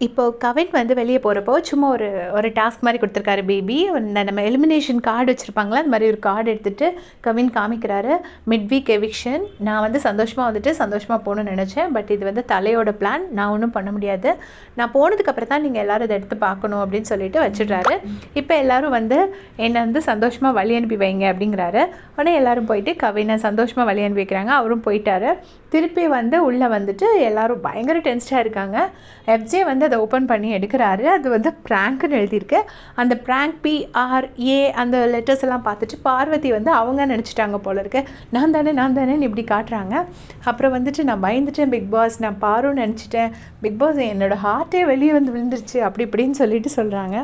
இப்போ கவின் வந்து வெளியே போகிறப்போ சும்மா ஒரு ஒரு டாஸ்க் மாதிரி கொடுத்துருக்காரு பேபி. நம்ம எலிமினேஷன் கார்டு வச்சுருப்பாங்களா, அந்த மாதிரி ஒரு கார்டு எடுத்துகிட்டு கவின் காமிக்கிறாரு. மிட் வீக் எவிக்ஷன், நான் வந்து சந்தோஷமாக போகணும்னு நினச்சேன், பட் இது வந்து தலையோட பிளான், நான் ஒன்றும் பண்ண முடியாது, நான் போனதுக்கப்புறம் தான் நீங்கள் எல்லோரும் இதை எடுத்து பார்க்கணும் அப்படின்னு சொல்லிட்டு வச்சிடுறாரு. இப்போ எல்லோரும் வந்து என்னை வந்து சந்தோஷமாக வழி அனுப்பி வைங்க அப்படிங்கிறாரு. உடனே எல்லோரும் போயிட்டு கவினை சந்தோஷமாக வழி அனுப்பி வைக்கிறாங்க. அவரும் போயிட்டாரு. திருப்பி வந்து உள்ளே வந்துட்டு எல்லோரும் பயங்கர டென்ஸ்டாக இருக்காங்க. எஃப்ஜே வந்து அதை ஓப்பன் பண்ணி எடுக்கிறாரு. அது வந்து ப்ராங்க்னு எழுதியிருக்கு. அந்த ப்ராங்க் PRA அந்த லெட்டர்ஸ் எல்லாம் பார்த்துட்டு பார்வதி வந்து அவங்க நினச்சிட்டாங்க போல இருக்கு. நான் தானேன்னு இப்படி காட்டுறாங்க. அப்புறம் வந்துட்டு நான் பயந்துட்டேன் பிக் பாஸ், நான் பாருன்னு நினச்சிட்டேன் பிக் பாஸ், என்னோடய ஹார்ட்டே வெளியே வந்து விழுந்துருச்சு அப்படி இப்படின்னு சொல்லிட்டு சொல்கிறாங்க.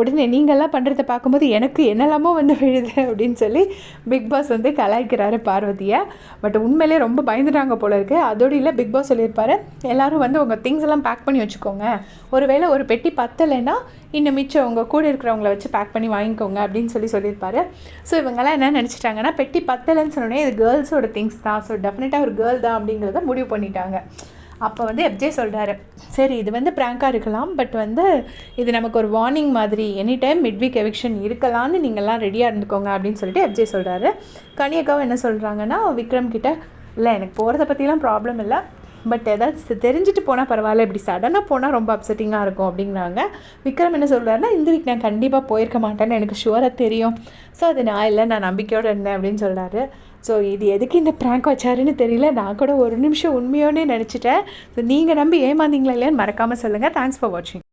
உடனே நீங்கள்லாம் பண்ணுறதை பார்க்கும்போது எனக்கு என்னெல்லாமோ வந்து விழுது அப்படின்னு சொல்லி பிக் பாஸ் வந்து கலாய்க்கிறாரு பார்வதியை. பட் உண்மையிலே ரொம்ப பயந்துட்டாங்க போல இருக்குது. அதோடு இல்லை, பிக் பாஸ் சொல்லியிருப்பாரு எல்லோரும் வந்து உங்கள் திங்ஸ் எல்லாம் பேக் பண்ணி வச்சுக்கோங்க, ஒருவேளை ஒரு பெட்டி பத்தலைன்னா இன்னும் மிச்சம் உங்கள் கூட இருக்கிறவங்கள வச்சு பேக் பண்ணி வாங்கிக்கோங்க அப்படின்னு சொல்லியிருப்பாரு. ஸோ இவங்கெல்லாம் என்ன நினச்சிட்டாங்கன்னா, பெட்டி பத்தலைன்னு சொன்னோன்னே இது கேர்ள்ஸோட திங்ஸ் தான், ஸோ டெஃபினட்டாக ஒரு கேர்ள் தான் அப்படிங்கிறத முடிவு பண்ணிட்டாங்க. அப்போ வந்து எஃப்ஜே சொல்கிறாரு, சரி இது வந்து ப்ராங்காக இருக்கலாம், பட் வந்து இது நமக்கு ஒரு வார்னிங் மாதிரி, any time mid week eviction இருக்கலாம்னு நீங்கள்லாம் ரெடியாக இருந்துக்கோங்க அப்படின்னு சொல்லிட்டு எஃப்ஜே சொல்கிறாரு. கனியக்காவும் என்ன சொல்கிறாங்கன்னா விக்ரம் கிட்ட, இல்லை எனக்கு போகிறத பற்றிலாம் ப்ராப்ளம் இல்லை, பட் ஏதாவது தெரிஞ்சுட்டு போனால் பரவாயில்ல, இப்படி சடனாக போனால் ரொம்ப அப்செட்டிங்காக இருக்கும் அப்படிங்கிறாங்க. விக்ரம் என்ன சொல்கிறாருன்னா, இந்த வீக் நான் கண்டிப்பாக போயிருக்க மாட்டேன்னு எனக்கு ஷுவராக தெரியும், ஸோ அது நான் இல்லை, நான் நம்பிக்கையோடு இருந்தேன் அப்படின்னு சொல்கிறாரு. ஸோ இது எதுக்கு இந்த ப்ராங்க் வச்சாருன்னு தெரியல, நான் கூட ஒரு நிமிஷம் உண்மையோன்னே நினச்சிட்டேன். ஸோ நீங்கள் நம்பி ஏமாந்தீங்களா இல்லையான்னு மறக்காமல் சொல்லுங்கள். தேங்க்ஸ் ஃபார் வாட்சிங்.